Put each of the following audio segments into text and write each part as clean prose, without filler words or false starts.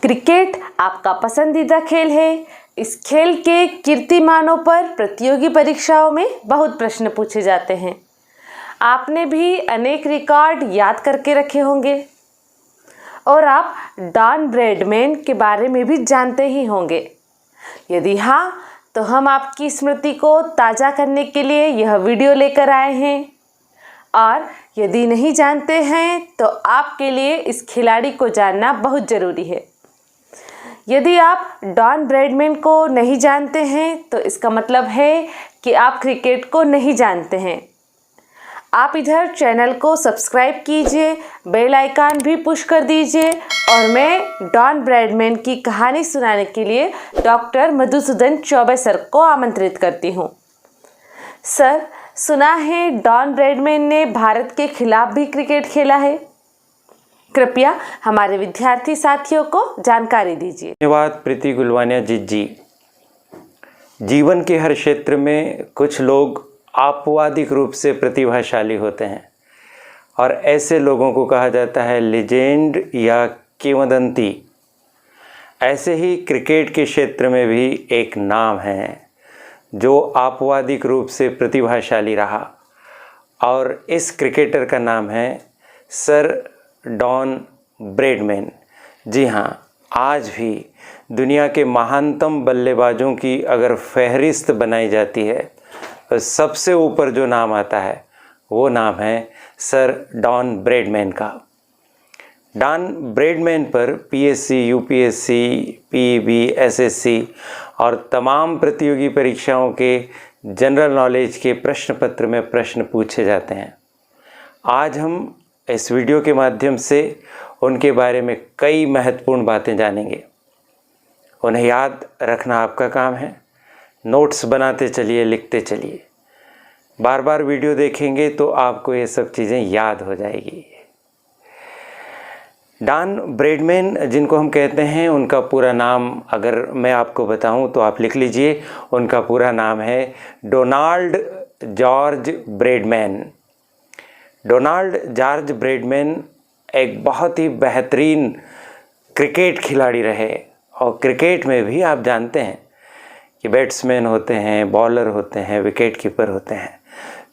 Cricket आपका पसंदीदा खेल है। इस खेल के कीर्तिमानों पर प्रतियोगी परीक्षाओं में बहुत प्रश्न पूछे जाते हैं। आपने भी अनेक रिकॉर्ड याद करके रखे होंगे और आप डॉन ब्रैडमैन के बारे में भी जानते ही होंगे। यदि हाँ, तो हम आपकी स्मृति को ताज़ा करने के लिए यह वीडियो लेकर आए हैं। और यदि नहीं जानते हैं तो आपके लिए इस खिलाड़ी को जानना बहुत ज़रूरी है। यदि आप डॉन ब्रैडमैन को नहीं जानते हैं तो इसका मतलब है कि आप क्रिकेट को नहीं जानते हैं। आप इधर चैनल को सब्सक्राइब कीजिए, बेल आइकन भी पुश कर दीजिए और मैं डॉन ब्रैडमैन की कहानी सुनाने के लिए डॉक्टर मधुसूदन चौबे सर को आमंत्रित करती हूँ। सर, सुना है डॉन ब्रैडमैन ने भारत के खिलाफ भी क्रिकेट खेला है। कृपया हमारे विद्यार्थी साथियों को जानकारी दीजिए। धन्यवाद प्रीति गुलवानिया जी। जीवन के हर क्षेत्र में कुछ लोग आपवादिक रूप से प्रतिभाशाली होते हैं और ऐसे लोगों को कहा जाता है लेजेंड या किंवदंती। ऐसे ही क्रिकेट के क्षेत्र में भी एक नाम है जो आपवादिक रूप से प्रतिभाशाली रहा और इस क्रिकेटर का नाम है सर डॉन ब्रैडमैन। जी हाँ, आज भी दुनिया के महानतम बल्लेबाजों की अगर फहरिस्त बनाई जाती है तो सबसे ऊपर जो नाम आता है वो नाम है सर डॉन ब्रैडमैन का। डॉन ब्रैडमैन पर पीएससी, यूपीएससी, पीईबी, एसएससी और तमाम प्रतियोगी परीक्षाओं के जनरल नॉलेज के प्रश्न पत्र में प्रश्न पूछे जाते हैं। आज हम इस वीडियो के माध्यम से उनके बारे में कई महत्वपूर्ण बातें जानेंगे। उन्हें याद रखना आपका काम है। नोट्स बनाते चलिए, लिखते चलिए। बार बार वीडियो देखेंगे तो आपको ये सब चीज़ें याद हो जाएगी। डॉन ब्रैडमैन जिनको हम कहते हैं, उनका पूरा नाम अगर मैं आपको बताऊं तो आप लिख लीजिए। उनका पूरा नाम है Donald George Bradman. Donald George Bradman एक बहुत ही बेहतरीन क्रिकेट खिलाड़ी रहे और क्रिकेट में भी आप जानते हैं कि बैट्समैन होते हैं, बॉलर होते हैं, विकेट कीपर होते हैं।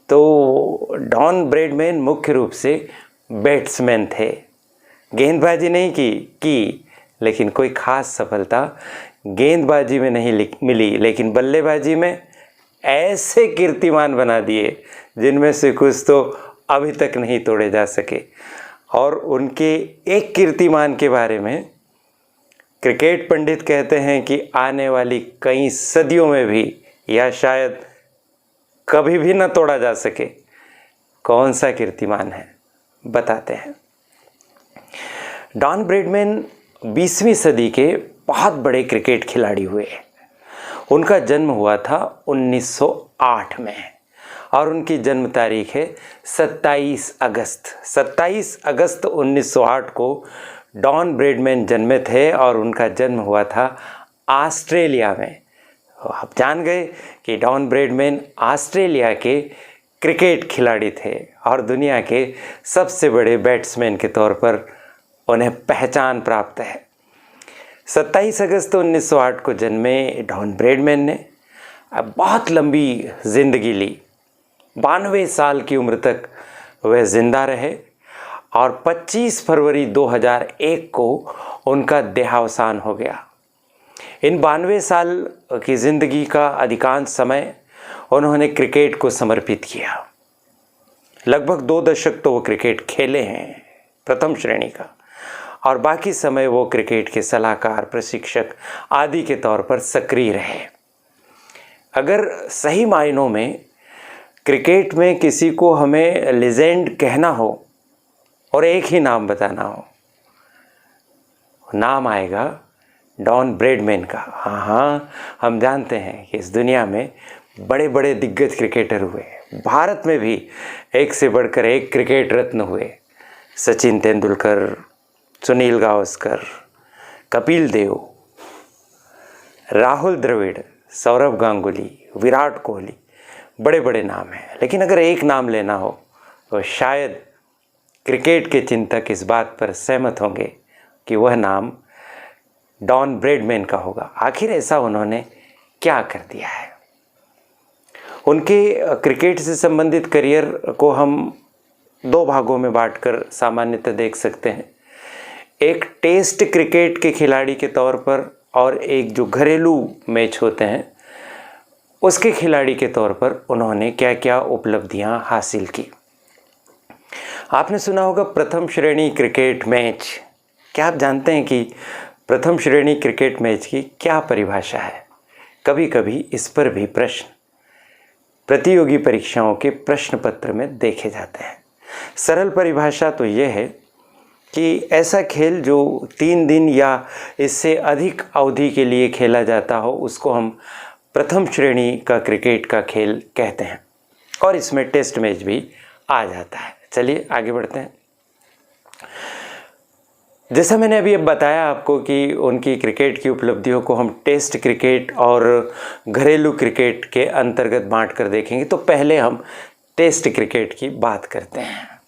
तो डॉन ब्रैडमैन मुख्य रूप से बैट्समैन थे। गेंदबाजी नहीं की लेकिन कोई ख़ास सफलता गेंदबाजी में नहीं मिली, लेकिन बल्लेबाजी में ऐसे कीर्तिमान बना दिए जिनमें से कुछ तो अभी तक नहीं तोड़े जा सके। और उनके एक कीर्तिमान के बारे में क्रिकेट पंडित कहते हैं कि आने वाली कई सदियों में भी या शायद कभी भी न तोड़ा जा सके। कौन सा कीर्तिमान है बताते हैं। डॉन ब्रैडमैन 20वीं सदी के बहुत बड़े क्रिकेट खिलाड़ी हुए। उनका जन्म हुआ था 1908 में और उनकी जन्म तारीख है 27 अगस्त 1908 को डॉन ब्रैडमैन जन्मे थे और उनका जन्म हुआ था ऑस्ट्रेलिया में। आप जान गए कि डॉन ब्रैडमैन ऑस्ट्रेलिया के क्रिकेट खिलाड़ी थे और दुनिया के सबसे बड़े बैट्समैन के तौर पर उन्हें पहचान प्राप्त है। 27 अगस्त 1908 को जन्मे डॉन ब्रैडमैन ने बहुत लंबी ज़िंदगी ली। 92 साल की उम्र तक वह ज़िंदा रहे और 25 फरवरी 2001 को उनका देहावसान हो गया। इन 92 साल की ज़िंदगी का अधिकांश समय उन्होंने क्रिकेट को समर्पित किया। लगभग 2 दशक तो वो क्रिकेट खेले हैं प्रथम श्रेणी का, और बाकी समय वो क्रिकेट के सलाहकार, प्रशिक्षक आदि के तौर पर सक्रिय रहे। अगर सही मायनों में क्रिकेट में किसी को हमें लेजेंड कहना हो और एक ही नाम बताना हो, नाम आएगा डॉन ब्रैडमैन का। हाँ, हम जानते हैं कि इस दुनिया में बड़े बड़े दिग्गज क्रिकेटर हुए। भारत में भी एक से बढ़कर एक क्रिकेट रत्न हुए। सचिन तेंदुलकर, सुनील गावस्कर, कपिल देव, राहुल द्रविड़, सौरभ गांगुली, विराट कोहली, बड़े बड़े नाम हैं। लेकिन अगर एक नाम लेना हो तो शायद क्रिकेट के चिंतक इस बात पर सहमत होंगे कि वह नाम डॉन ब्रैडमैन का होगा। आखिर ऐसा उन्होंने क्या कर दिया है? उनके क्रिकेट से संबंधित करियर को हम दो भागों में बांटकर सामान्यतः देख सकते हैं। एक टेस्ट क्रिकेट के खिलाड़ी के तौर पर और एक जो घरेलू मैच होते हैं उसके खिलाड़ी के तौर पर उन्होंने क्या क्या उपलब्धियां हासिल की। आपने सुना होगा प्रथम श्रेणी क्रिकेट मैच। क्या आप जानते हैं कि प्रथम श्रेणी क्रिकेट मैच की क्या परिभाषा है? कभी कभी इस पर भी प्रश्न प्रतियोगी परीक्षाओं के प्रश्न पत्र में देखे जाते हैं। सरल परिभाषा तो यह है कि ऐसा खेल जो 3 दिन या इससे अधिक अवधि के लिए खेला जाता हो उसको हम प्रथम श्रेणी का क्रिकेट का खेल कहते हैं, और इसमें टेस्ट मैच भी आ जाता है। चलिए आगे बढ़ते हैं। जैसा मैंने अभी अब बताया आपको कि उनकी क्रिकेट की उपलब्धियों को हम टेस्ट क्रिकेट और घरेलू क्रिकेट के अंतर्गत बांट कर देखेंगे, तो पहले हम टेस्ट क्रिकेट की बात करते हैं।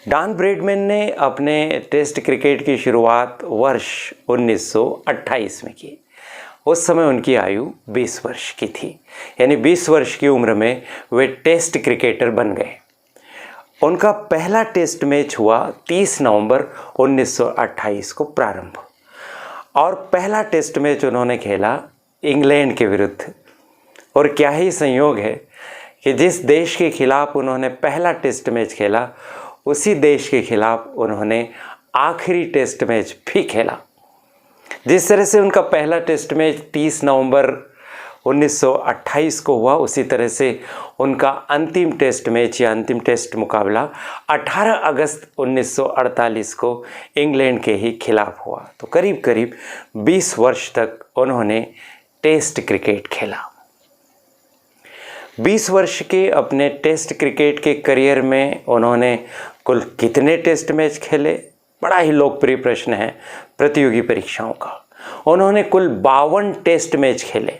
डॉन ब्रैडमैन ने अपने टेस्ट क्रिकेट की शुरुआत वर्ष 1928 में की। उस समय उनकी आयु 20 वर्ष की थी, यानी 20 वर्ष की उम्र में वे टेस्ट क्रिकेटर बन गए। उनका पहला टेस्ट मैच हुआ 30 नवंबर 1928 को प्रारंभ, और पहला टेस्ट मैच उन्होंने खेला इंग्लैंड के विरुद्ध। और क्या ही संयोग है कि जिस देश के खिलाफ उन्होंने पहला टेस्ट मैच खेला उसी देश के खिलाफ उन्होंने आखिरी टेस्ट मैच भी खेला। जिस तरह से उनका पहला टेस्ट मैच 30 नवंबर 1928 को हुआ, उसी तरह से उनका अंतिम टेस्ट मैच या अंतिम टेस्ट मुकाबला 18 अगस्त 1948 को इंग्लैंड के ही खिलाफ हुआ। तो करीब करीब 20 वर्ष तक उन्होंने टेस्ट क्रिकेट खेला। 20 वर्ष के अपने टेस्ट क्रिकेट के करियर में उन्होंने कुल कितने टेस्ट मैच खेले? बड़ा ही लोकप्रिय प्रश्न है प्रतियोगी परीक्षाओं का। उन्होंने कुल 52 टेस्ट मैच खेले,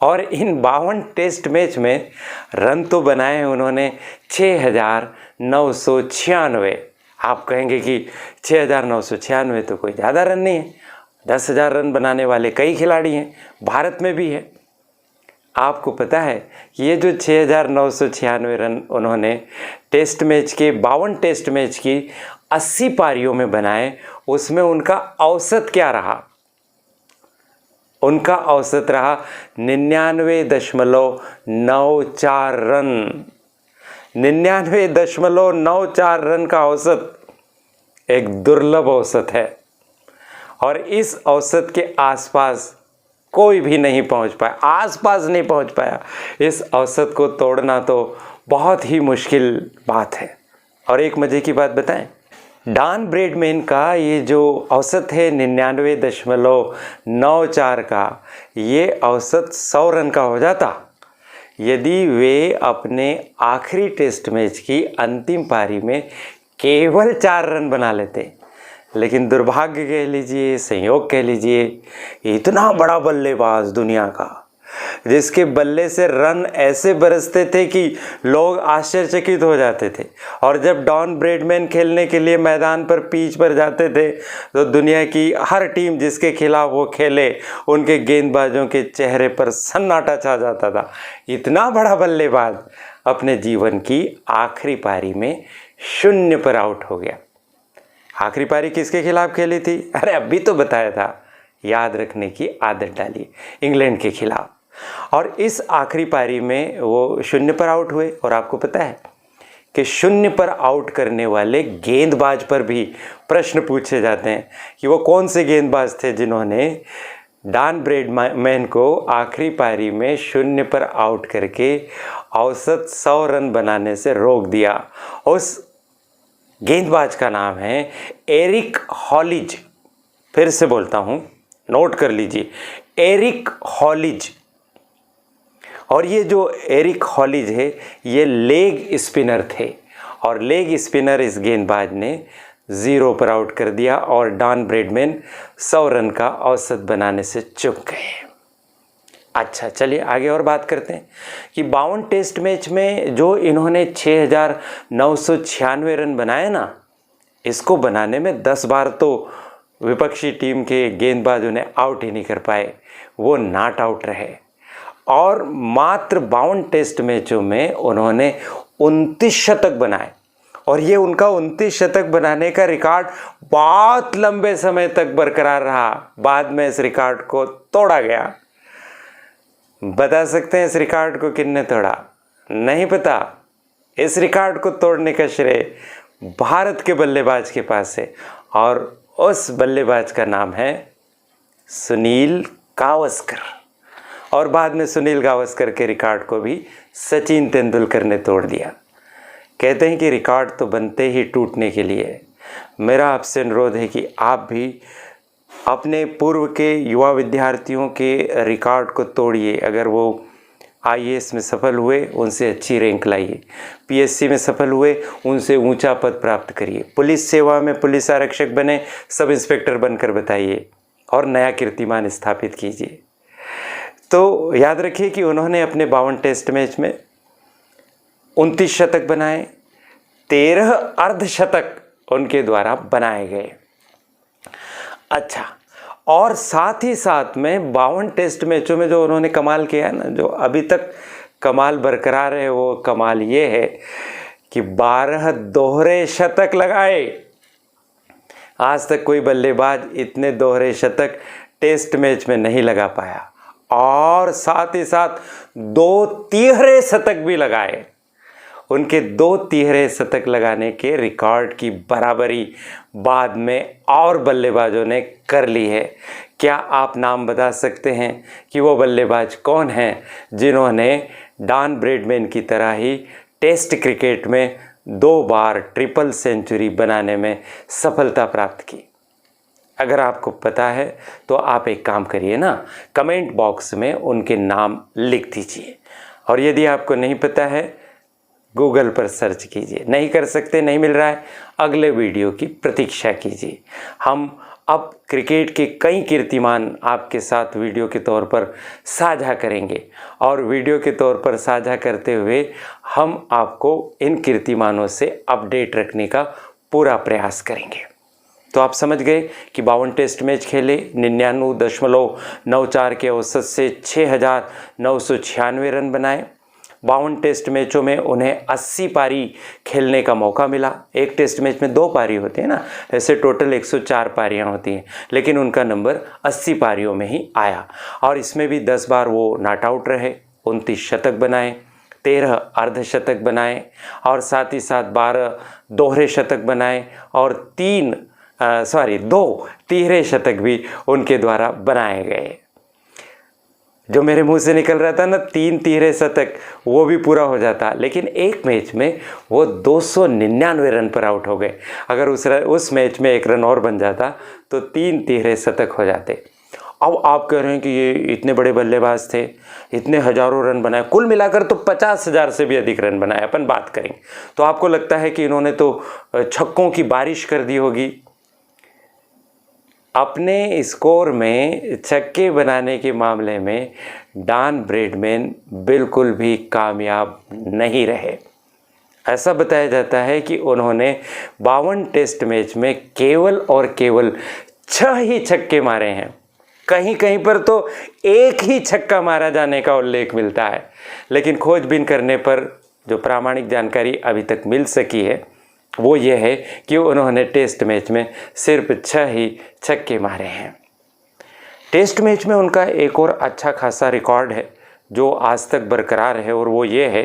और इन 52 टेस्ट मैच में रन तो बनाए उन्होंने 6,996। आप कहेंगे कि 6,996 तो कोई ज़्यादा रन नहीं है। 10,000 रन बनाने वाले कई खिलाड़ी हैं, भारत में भी है। आपको पता है कि ये जो 6,996 रन उन्होंने टेस्ट मैच के 52 टेस्ट मैच की 80 पारियों में बनाए, उसमें उनका औसत क्या रहा? उनका औसत रहा 99.94 रन। 99.94 रन का औसत एक दुर्लभ औसत है, और इस औसत के आसपास कोई भी नहीं पहुंच पाया, आसपास नहीं पहुंच पाया। इस औसत को तोड़ना तो बहुत ही मुश्किल बात है। और एक मज़े की बात बताएं, डॉन ब्रैडमैन का ये जो औसत है 99.94 का, ये औसत 100 रन का हो जाता यदि वे अपने आखिरी टेस्ट मैच की अंतिम पारी में केवल 4 रन बना लेते। लेकिन दुर्भाग्य कह लीजिए, संयोग कह लीजिए, इतना बड़ा बल्लेबाज दुनिया का, जिसके बल्ले से रन ऐसे बरसते थे कि लोग आश्चर्यचकित हो जाते थे। और जब डॉन ब्रैडमैन खेलने के लिए मैदान पर पिच पर जाते थे तो दुनिया की हर टीम जिसके खिलाफ वो खेले उनके गेंदबाजों के चेहरे पर सन्नाटा छा जाता था। इतना बड़ा बल्लेबाज अपने जीवन की आखिरी पारी में 0 पर आउट हो गया। आखिरी पारी किसके खिलाफ खेली थी? अरे अभी तो बताया था, याद रखने की आदत डालिए, इंग्लैंड के खिलाफ। और इस आखिरी पारी में वो 0 पर आउट हुए। और आपको पता है कि 0 पर आउट करने वाले गेंदबाज पर भी प्रश्न पूछे जाते हैं कि वो कौन से गेंदबाज थे जिन्होंने डॉन ब्रैडमैन को आखिरी पारी में 0 पर आउट करके औसत 100 रन बनाने से रोक दिया। उस गेंदबाज का नाम है एरिक हॉलिज। फिर से बोलता हूं, नोट कर लीजिए, एरिक हॉलिज। और ये जो एरिक हॉलिज है ये लेग स्पिनर थे, और लेग स्पिनर इस गेंदबाज ने 0 पर आउट कर दिया, और डॉन ब्रैडमैन 100 रन का औसत बनाने से चूक गए। अच्छा, चलिए आगे और बात करते हैं कि 52 टेस्ट मैच में जो इन्होंने 6,996 रन बनाए ना, इसको बनाने में 10 बार तो विपक्षी टीम के गेंदबाज उन्हें आउट ही नहीं कर पाए, वो नॉट आउट रहे। और मात्र 52 टेस्ट मैचों में उन्होंने 29 शतक बनाए और ये उनका 29 शतक बनाने का रिकॉर्ड बहुत लंबे समय तक बरकरार रहा। बाद में इस रिकॉर्ड को तोड़ा गया। बता सकते हैं इस रिकॉर्ड को किसने तोड़ा? नहीं पता। इस रिकॉर्ड को तोड़ने का श्रेय भारत के बल्लेबाज के पास है और उस बल्लेबाज का नाम है सुनील गावस्कर। और बाद में सुनील गावस्कर के रिकॉर्ड को भी सचिन तेंदुलकर ने तोड़ दिया। कहते हैं कि रिकॉर्ड तो बनते ही टूटने के लिए। मेरा आपसे अनुरोध है कि आप भी अपने पूर्व के युवा विद्यार्थियों के रिकॉर्ड को तोड़िए। अगर वो आईएएस में सफल हुए, उनसे अच्छी रैंक लाइए। पीएससी में सफल हुए, उनसे ऊंचा पद प्राप्त करिए। पुलिस सेवा में पुलिस आरक्षक बने, सब इंस्पेक्टर बनकर बताइए और नया कीर्तिमान स्थापित कीजिए। तो याद रखिए कि उन्होंने अपने 52 टेस्ट मैच में 29 शतक बनाए, 13 अर्धशतक उनके द्वारा बनाए गए। अच्छा, और साथ ही साथ में 52 टेस्ट मैचों में जो उन्होंने कमाल किया है ना, जो अभी तक कमाल बरकरार है, वो कमाल ये है कि 12 दोहरे शतक लगाए। आज तक कोई बल्लेबाज इतने दोहरे शतक टेस्ट मैच में नहीं लगा पाया। और साथ ही साथ 2 तिहरे शतक भी लगाए। उनके 2 तिहरे शतक लगाने के रिकॉर्ड की बराबरी बाद में और बल्लेबाजों ने कर ली है। क्या आप नाम बता सकते हैं कि वो बल्लेबाज कौन हैं जिन्होंने डॉन ब्रैडमैन की तरह ही टेस्ट क्रिकेट में 2 बार ट्रिपल सेंचुरी बनाने में सफलता प्राप्त की? अगर आपको पता है तो आप एक काम करिए ना, कमेंट बॉक्स में उनके नाम लिख दीजिए। और यदि आपको नहीं पता है, गूगल पर सर्च कीजिए। नहीं कर सकते, नहीं मिल रहा है, अगले वीडियो की प्रतीक्षा कीजिए। हम अब क्रिकेट के कई कीर्तिमान आपके साथ वीडियो के तौर पर साझा करेंगे और वीडियो के तौर पर साझा करते हुए हम आपको इन कीर्तिमानों से अपडेट रखने का पूरा प्रयास करेंगे। तो आप समझ गए कि 52 टेस्ट मैच खेले, 99.94 के औसत से 6,996 रन बनाए। 52 टेस्ट मैचों में उन्हें 80 पारी खेलने का मौका मिला। एक टेस्ट मैच में 2 पारी होती है ना, ऐसे टोटल 104 पारियां होती हैं, लेकिन उनका नंबर 80 पारियों में ही आया। और इसमें भी 10 बार वो नॉट आउट रहे, 29 शतक बनाए, 13 अर्धशतक बनाए और साथ ही साथ 12 दोहरे शतक बनाए और 2 तिहरे शतक भी उनके द्वारा बनाए गए। जो मेरे मुंह से निकल रहा था ना 3 तिहरे शतक, वो भी पूरा हो जाता, लेकिन एक मैच में वो 299 रन पर आउट हो गए। अगर उस मैच में 1 रन और बन जाता तो 3 तिहरे शतक हो जाते। अब आप कह रहे हैं कि ये इतने बड़े बल्लेबाज थे, इतने हजारों रन बनाए, कुल मिलाकर तो 50,000 से भी अधिक रन बनाए। अपन बात करेंगे तो आपको लगता है कि इन्होंने तो छक्कों की बारिश कर दी होगी। अपने स्कोर में छक्के बनाने के मामले में डॉन ब्रैडमैन बिल्कुल भी कामयाब नहीं रहे। ऐसा बताया जाता है कि उन्होंने 52 टेस्ट मैच में केवल और केवल 6 ही छक्के मारे हैं। कहीं कहीं पर तो 1 ही छक्का मारा जाने का उल्लेख मिलता है, लेकिन खोजबीन करने पर जो प्रामाणिक जानकारी अभी तक मिल सकी है वो ये है कि उन्होंने टेस्ट मैच में सिर्फ 6 ही छक्के मारे हैं। टेस्ट मैच में उनका एक और अच्छा खासा रिकॉर्ड है जो आज तक बरकरार है, और वो ये है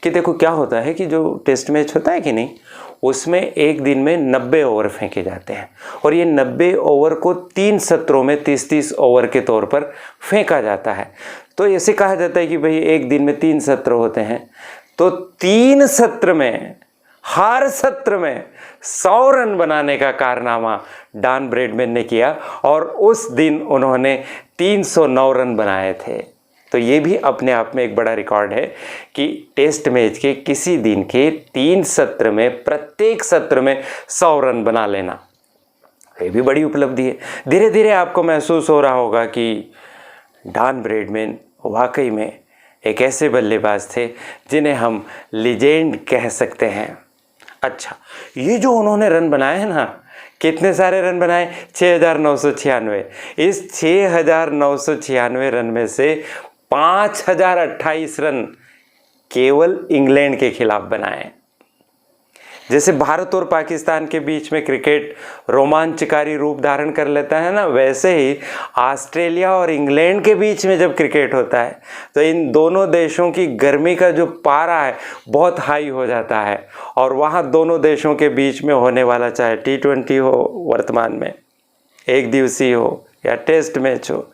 कि देखो क्या होता है कि जो टेस्ट मैच होता है कि नहीं, उसमें एक दिन में 90 ओवर फेंके जाते हैं और ये 90 ओवर को 3 सत्रों में 30-30 ओवर के तौर पर फेंका जाता है। तो ऐसे कहा जाता है कि भाई एक दिन में 3 सत्र होते हैं, तो 3 सत्र में हर सत्र में 100 रन बनाने का कारनामा डॉन ब्रैडमैन ने किया और उस दिन उन्होंने 309 रन बनाए थे। तो ये भी अपने आप में एक बड़ा रिकॉर्ड है कि टेस्ट मैच के किसी दिन के 3 सत्र में प्रत्येक सत्र में 100 रन बना लेना, ये भी बड़ी उपलब्धि है। धीरे धीरे आपको महसूस हो रहा होगा कि डॉन ब्रैडमैन वाकई में एक ऐसे बल्लेबाज थे जिन्हें हम लीजेंड कह सकते हैं। अच्छा, ये जो उन्होंने रन बनाए हैं ना, कितने सारे रन बनाए? 6,996। इस 6,996 रन में से 5,028 रन केवल इंग्लैंड के खिलाफ बनाए। जैसे भारत और पाकिस्तान के बीच में क्रिकेट रोमांचकारी रूप धारण कर लेता है ना, वैसे ही ऑस्ट्रेलिया और इंग्लैंड के बीच में जब क्रिकेट होता है तो इन दोनों देशों की गर्मी का जो पारा है बहुत हाई हो जाता है। और वहाँ दोनों देशों के बीच में होने वाला, चाहे T20 हो वर्तमान में, एक दिवसीय हो या टेस्ट मैच हो,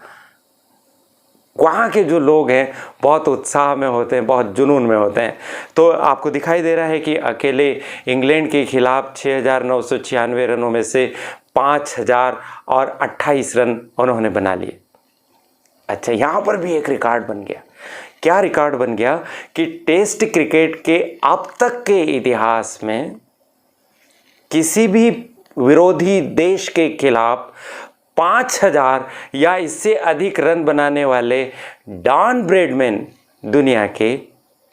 वहाँ के जो लोग हैं बहुत उत्साह में होते हैं, बहुत जुनून में होते हैं। तो आपको दिखाई दे रहा है कि अकेले इंग्लैंड के खिलाफ 6,996 रनों में से 5,028 रन उन्होंने बना लिए। अच्छा, यहाँ पर भी एक रिकॉर्ड बन गया। क्या रिकॉर्ड बन गया कि टेस्ट क्रिकेट के अब तक के इतिहास में किसी भी विरोधी देश के खिलाफ 5,000 या इससे अधिक रन बनाने वाले डॉन ब्रैडमैन दुनिया के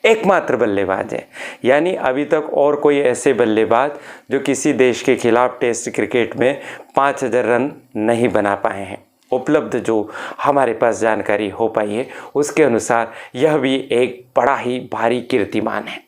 एकमात्र बल्लेबाज हैं। यानी अभी तक और कोई ऐसे बल्लेबाज जो किसी देश के खिलाफ टेस्ट क्रिकेट में 5,000 रन नहीं बना पाए हैं। उपलब्ध जो हमारे पास जानकारी हो पाई है उसके अनुसार यह भी एक बड़ा ही भारी कीर्तिमान है।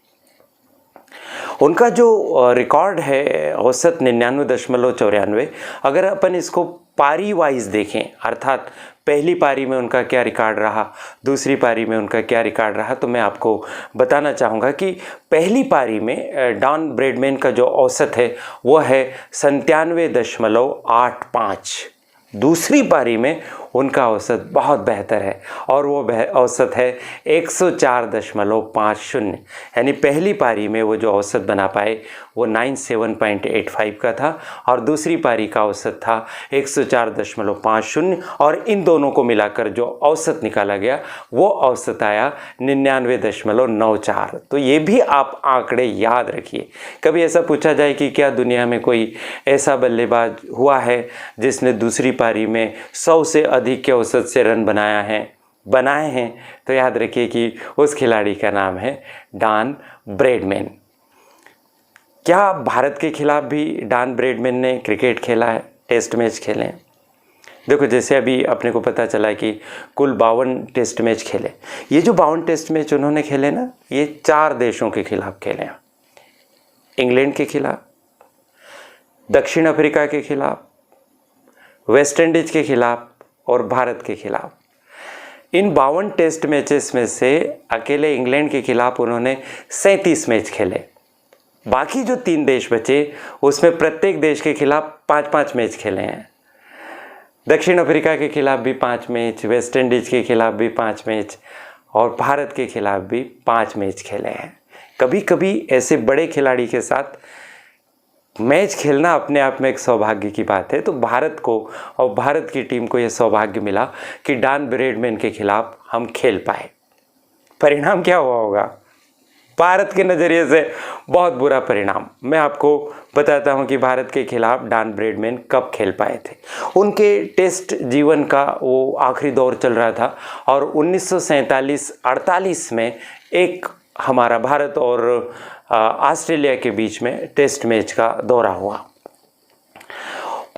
उनका जो रिकॉर्ड है औसत 99.94। अगर अपन इसको पारी वाइज देखें, अर्थात पहली पारी में उनका क्या रिकॉर्ड रहा, दूसरी पारी में उनका क्या रिकॉर्ड रहा, तो मैं आपको बताना चाहूँगा कि पहली पारी में डॉन ब्रैडमैन का जो औसत है वो है 97.85। दूसरी पारी में उनका औसत बहुत बेहतर है और वो औसत है 104.50। यानी पहली पारी में वो जो औसत बना पाए वो 97.85 का था और दूसरी पारी का औसत था 104.50। और इन दोनों को मिलाकर जो औसत निकाला गया वो औसत आया 99.94। तो ये भी आप आंकड़े याद रखिए। कभी ऐसा पूछा जाए कि क्या दुनिया में कोई ऐसा बल्लेबाज हुआ है जिसने दूसरी पारी में 100 से अधिक के औसत से रन बनाए हैं, तो याद रखिए कि उस खिलाड़ी का नाम है डॉन ब्रैडमैन। क्या भारत के खिलाफ भी डॉन ब्रैडमैन ने क्रिकेट खेला है, टेस्ट मैच खेले हैं? देखो, जैसे अभी अपने को पता चला कि कुल 52 टेस्ट मैच खेले। ये जो 52 टेस्ट मैच उन्होंने खेले ना, ये 4 देशों के खिलाफ खेले हैं। इंग्लैंड के खिलाफ, दक्षिण अफ्रीका के खिलाफ, वेस्ट इंडीज के खिलाफ और भारत के खिलाफ। इन 52 टेस्ट मैचेस में से अकेले इंग्लैंड के खिलाफ उन्होंने 37 मैच खेले। बाकी जो 3 देश बचे उसमें प्रत्येक देश के खिलाफ 5-5 मैच खेले हैं। दक्षिण अफ्रीका के खिलाफ भी 5 मैच, वेस्ट इंडीज के खिलाफ भी 5 मैच और भारत के खिलाफ भी 5 मैच खेले हैं। कभी कभी ऐसे बड़े खिलाड़ी के साथ मैच खेलना अपने आप में एक सौभाग्य की बात है। तो भारत को और भारत की टीम को यह सौभाग्य मिला कि डॉन ब्रैडमैन के खिलाफ हम खेल पाए। परिणाम क्या हुआ होगा? भारत के नज़रिए से बहुत बुरा परिणाम। मैं आपको बताता हूं कि भारत के खिलाफ डॉन ब्रैडमैन कब खेल पाए थे। उनके टेस्ट जीवन का वो आखिरी दौर चल रहा था और 1947-48 में एक हमारा भारत और ऑस्ट्रेलिया के बीच में टेस्ट मैच का दौरा हुआ।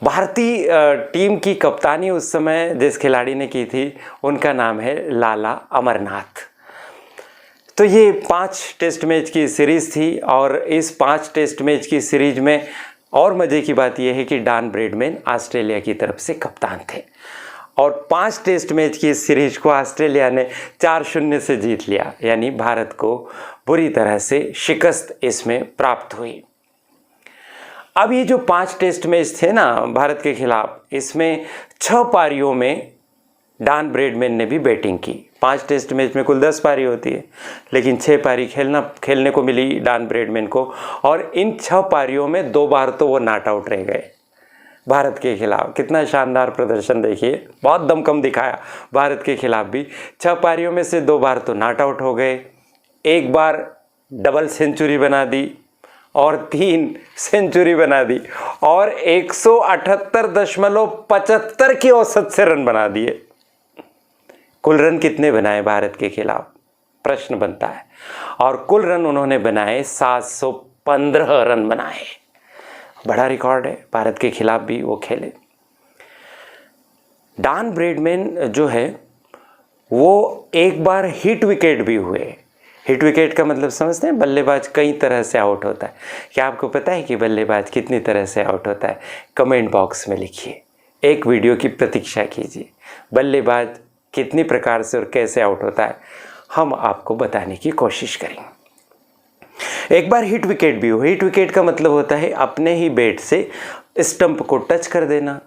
भारतीय टीम की कप्तानी उस समय जिस खिलाड़ी ने की थी उनका नाम है लाला अमरनाथ। तो ये 5 टेस्ट मैच की सीरीज़ थी और इस 5 टेस्ट मैच की सीरीज में और मज़े की बात यह है कि डॉन ब्रैडमैन ऑस्ट्रेलिया की तरफ से कप्तान थे और 5 टेस्ट मैच की इस सीरीज को ऑस्ट्रेलिया ने 4-0 से जीत लिया। यानी भारत को बुरी तरह से शिकस्त इसमें प्राप्त हुई। अब ये जो 5 टेस्ट मैच थे ना भारत के खिलाफ, इसमें 6 पारियों में डॉन ब्रैडमैन ने भी बैटिंग की। 5 टेस्ट मैच में कुल 10 पारी होती है, लेकिन 6 पारी खेलने को मिली डॉन ब्रैडमैन को और इन 6 पारियों में 2 बार तो वो नॉट आउट रह गए भारत के खिलाफ। कितना शानदार प्रदर्शन देखिए, बहुत दमखम दिखाया भारत के खिलाफ भी। 6 पारियों में से 2 बार तो नॉट आउट हो गए, 1 बार डबल सेंचुरी बना दी और 3 सेंचुरी बना दी और 178.75 की औसत से रन बना दिए। कुल रन कितने बनाए भारत के खिलाफ, प्रश्न बनता है। और कुल रन उन्होंने बनाए 715 रन बनाए। बड़ा रिकॉर्ड है, भारत के खिलाफ भी वो खेले। डॉन ब्रैडमैन जो है वो एक बार हिट विकेट भी हुए। हिट विकेट का मतलब समझते हैं, बल्लेबाज कई तरह से आउट होता है। क्या आपको पता है कि बल्लेबाज कितनी तरह से आउट होता है? कमेंट बॉक्स में लिखिए, एक वीडियो की प्रतीक्षा कीजिए। बल्लेबाज कितनी प्रकार से और कैसे आउट होता है हम आपको बताने की कोशिश करेंगे। एक बार हिट विकेट भी हो। हिट विकेट का मतलब होता है अपने ही बैट से स्टंप को टच कर देना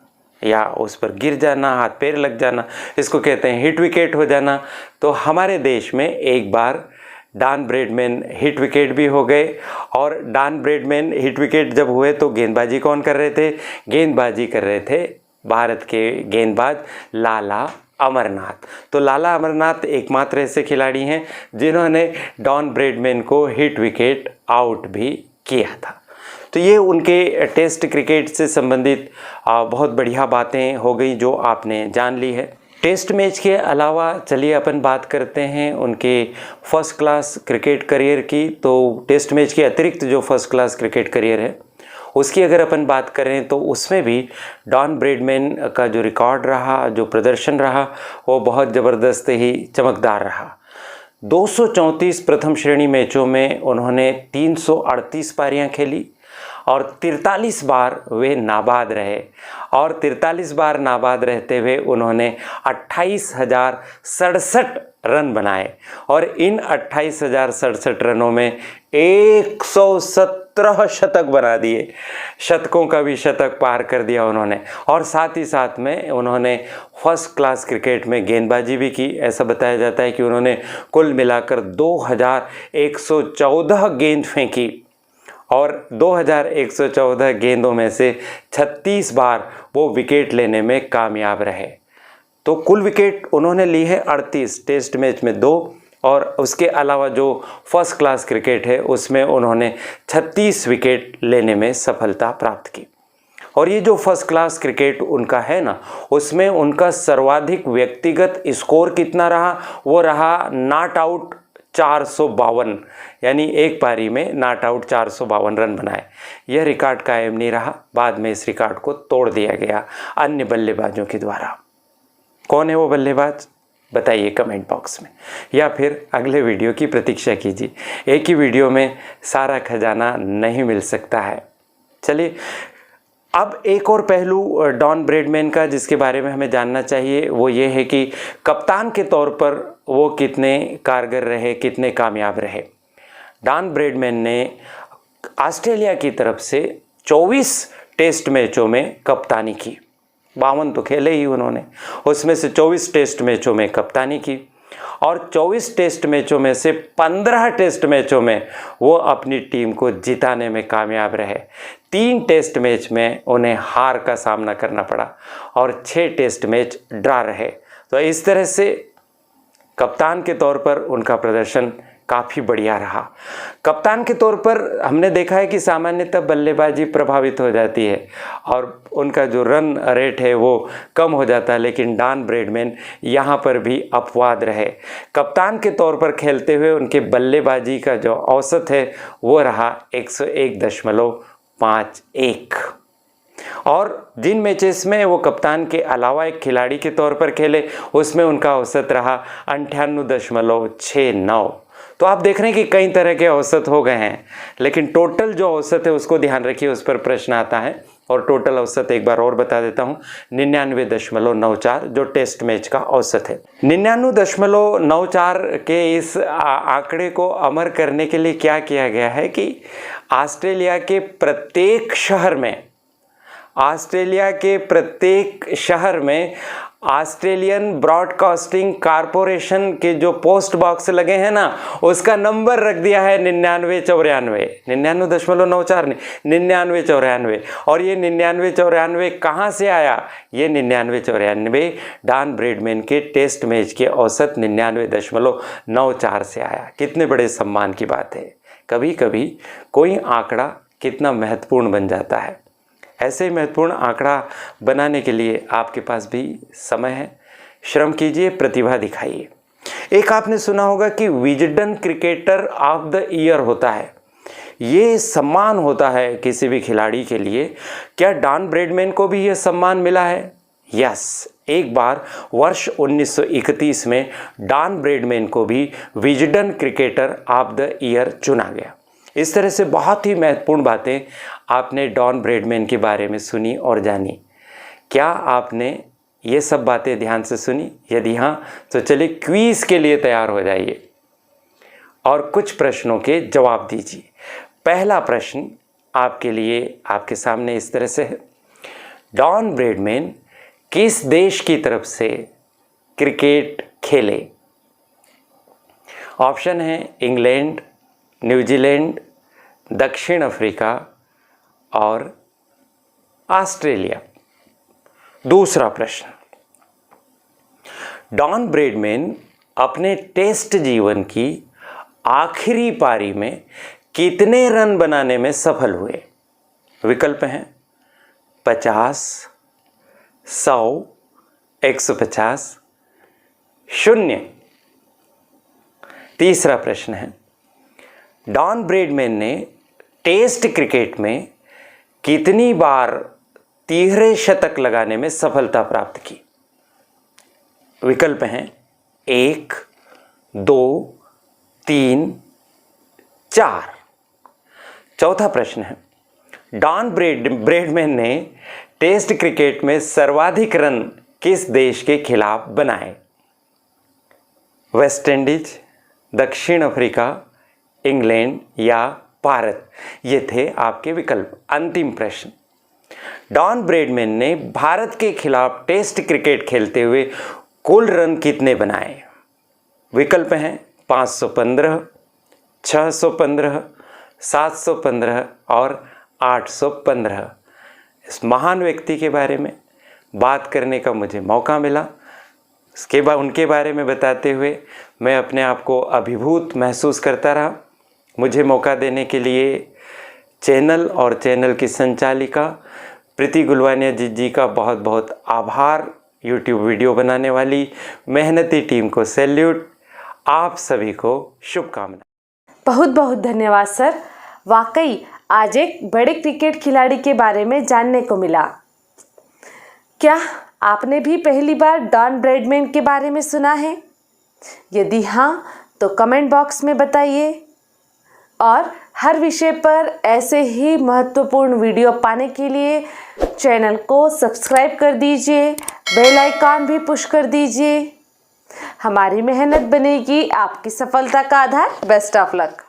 या उस पर गिर जाना, हाथ पैर लग जाना, इसको कहते हैं हिट विकेट हो जाना। तो हमारे देश में एक बार डॉन ब्रैडमैन हिट विकेट भी हो गए। और डॉन ब्रैडमैन हिट विकेट जब हुए तो गेंदबाजी कौन कर रहे थे? गेंदबाजी कर रहे थे भारत के गेंदबाज लाला अमरनाथ। तो लाला अमरनाथ एकमात्र ऐसे खिलाड़ी हैं जिन्होंने डॉन ब्रैडमैन को हिट विकेट आउट भी किया था। तो ये उनके टेस्ट क्रिकेट से संबंधित बहुत बढ़िया बातें हो गई जो आपने जान ली है। टेस्ट मैच के अलावा चलिए अपन बात करते हैं उनके फर्स्ट क्लास क्रिकेट करियर की। तो टेस्ट मैच के अतिरिक्त जो फर्स्ट क्लास क्रिकेट करियर है उसकी अगर अपन बात करें तो उसमें भी डॉन ब्रैडमैन का जो रिकॉर्ड रहा, जो प्रदर्शन रहा, वो बहुत ज़बरदस्त ही चमकदार रहा। 234 प्रथम श्रेणी मैचों में उन्होंने 338 पारियां खेली और 43 बार वे नाबाद रहे। और 43 बार नाबाद रहते हुए उन्होंने 28,067 रन बनाए। और इन 28,067 रनों में 117 शतक बना दिए। शतकों का भी शतक पार कर दिया उन्होंने। और साथ ही साथ में उन्होंने फर्स्ट क्लास क्रिकेट में गेंदबाजी भी की। ऐसा बताया जाता है कि उन्होंने कुल मिलाकर 2114 गेंद फेंकी और 2114 गेंदों में से 36 बार वो विकेट लेने में कामयाब रहे। तो कुल विकेट उन्होंने ली है 38, टेस्ट मैच में 2 और उसके अलावा जो फर्स्ट क्लास क्रिकेट है उसमें उन्होंने 36 विकेट लेने में सफलता प्राप्त की। और ये जो फर्स्ट क्लास क्रिकेट उनका है ना, उसमें उनका सर्वाधिक व्यक्तिगत स्कोर कितना रहा? वो रहा नॉट आउट 452, यानी एक पारी में नॉट आउट 452 रन बनाए। यह रिकॉर्ड कायम नहीं रहा, बाद में इस रिकॉर्ड को तोड़ दिया गया अन्य बल्लेबाजों के द्वारा। कौन है वो बल्लेबाज? बताइए कमेंट बॉक्स में, या फिर अगले वीडियो की प्रतीक्षा कीजिए। एक ही वीडियो में सारा खजाना नहीं मिल सकता है। चलिए अब एक और पहलू डॉन ब्रैडमैन का जिसके बारे में हमें जानना चाहिए वो ये है कि कप्तान के तौर पर वो कितने कारगर रहे, कितने कामयाब रहे। डॉन ब्रैडमैन ने ऑस्ट्रेलिया की तरफ से 24 टेस्ट मैचों में कप्तानी की। 52 तो खेले ही उन्होंने, उसमें से 24 टेस्ट मैचों में कप्तानी की। और 24 टेस्ट मैचों में से 15 टेस्ट मैचों में वो अपनी टीम को जिताने में कामयाब रहे। 3 टेस्ट मैच में उन्हें हार का सामना करना पड़ा और 6 टेस्ट मैच ड्रा रहे। तो इस तरह से कप्तान के तौर पर उनका प्रदर्शन काफ़ी बढ़िया रहा। कप्तान के तौर पर हमने देखा है कि सामान्यतः बल्लेबाजी प्रभावित हो जाती है और उनका जो रन रेट है वो कम हो जाता है, लेकिन डॉन ब्रैडमैन यहाँ पर भी अपवाद रहे। कप्तान के तौर पर खेलते हुए उनके बल्लेबाजी का जो औसत है वो रहा 101.51। और जिन मैचेस में वो कप्तान के अलावा एक खिलाड़ी के तौर पर खेले उसमें उनका औसत रहा 98.69। तो आप देख रहे हैं कि कई तरह के औसत हो गए हैं, लेकिन टोटल जो औसत है उसको ध्यान रखिए, उस पर प्रश्न आता है। और टोटल औसत एक बार और बता देता हूँ, 99.94 जो टेस्ट मैच का औसत है। 99.94 के इस आंकड़े को अमर करने के लिए क्या किया गया है कि ऑस्ट्रेलिया के प्रत्येक शहर में ऑस्ट्रेलियन ब्रॉडकास्टिंग कॉरपोरेशन के जो पोस्ट बॉक्स लगे हैं ना, उसका नंबर रख दिया है 9994। 99.94 नहीं, 9994। और ये 9994 कहाँ से आया? ये 9994 डॉन ब्रैडमैन के टेस्ट मैच के औसत 99.94 से आया। कितने बड़े सम्मान की बात है। कभी कभी कोई आंकड़ा कितना महत्वपूर्ण बन जाता है। ऐसे ही महत्वपूर्ण आंकड़ा बनाने के लिए आपके पास भी समय है, श्रम कीजिए, प्रतिभा दिखाइए। एक आपने सुना होगा कि Wisden cricketer of the year होता है। ये सम्मान होता है किसी भी खिलाड़ी के लिए। क्या डॉन ब्रैडमैन को भी ये सम्मान मिला है? यस, एक बार वर्ष 1931 में डॉन ब्रैडमैन को भी Wisden cricketer of the year चुना गया। इस तरह से बहुत ही महत्वपूर्ण बातें आपने डॉन ब्रैडमैन के बारे में सुनी और जानी। क्या आपने ये सब बातें ध्यान से सुनी? यदि हाँ, तो चलिए क्विज़ के लिए तैयार हो जाइए और कुछ प्रश्नों के जवाब दीजिए। पहला प्रश्न आपके लिए आपके सामने इस तरह से है, डॉन ब्रैडमैन किस देश की तरफ से क्रिकेट खेले? ऑप्शन है इंग्लैंड, न्यूजीलैंड, दक्षिण अफ्रीका और ऑस्ट्रेलिया। दूसरा प्रश्न, डॉन ब्रैडमैन अपने टेस्ट जीवन की आखिरी पारी में कितने रन बनाने में सफल हुए? विकल्प हैं 50, 100, 150, 0। तीसरा प्रश्न है, डॉन ब्रैडमैन ने टेस्ट क्रिकेट में कितनी बार तिहरे शतक लगाने में सफलता प्राप्त की? विकल्प हैं 1, 2, 3, 4। चौथा प्रश्न है, डॉन ब्रैडमैन ने टेस्ट क्रिकेट में सर्वाधिक रन किस देश के खिलाफ बनाए? वेस्ट इंडीज, दक्षिण अफ्रीका, इंग्लैंड या भारत? ये थे आपके विकल्प। अंतिम प्रश्न, डॉन ब्रैडमैन ने भारत के खिलाफ टेस्ट क्रिकेट खेलते हुए कुल रन कितने बनाए? विकल्प हैं 515, 615, 715 और 815। इस महान व्यक्ति के बारे में बात करने का मुझे मौका मिला। उसके बाद उनके बारे में बताते हुए मैं अपने आप को अभिभूत महसूस करता रहा। मुझे मौका देने के लिए चैनल और चैनल की संचालिका प्रीति गुलवानिया जी का बहुत बहुत आभार। यूट्यूब वीडियो बनाने वाली मेहनती टीम को सैल्यूट। आप सभी को शुभकामनाएं। बहुत बहुत धन्यवाद सर। वाकई आज एक बड़े क्रिकेट खिलाड़ी के बारे में जानने को मिला। क्या आपने भी पहली बार डॉन ब्रैडमैन के बारे में सुना है? यदि हाँ, तो कमेंट बॉक्स में बताइए और हर विषय पर ऐसे ही महत्वपूर्ण वीडियो पाने के लिए चैनल को सब्सक्राइब कर दीजिए, बेल आइकॉन भी पुश कर दीजिए। हमारी मेहनत बनेगी आपकी सफलता का आधार। Best of luck.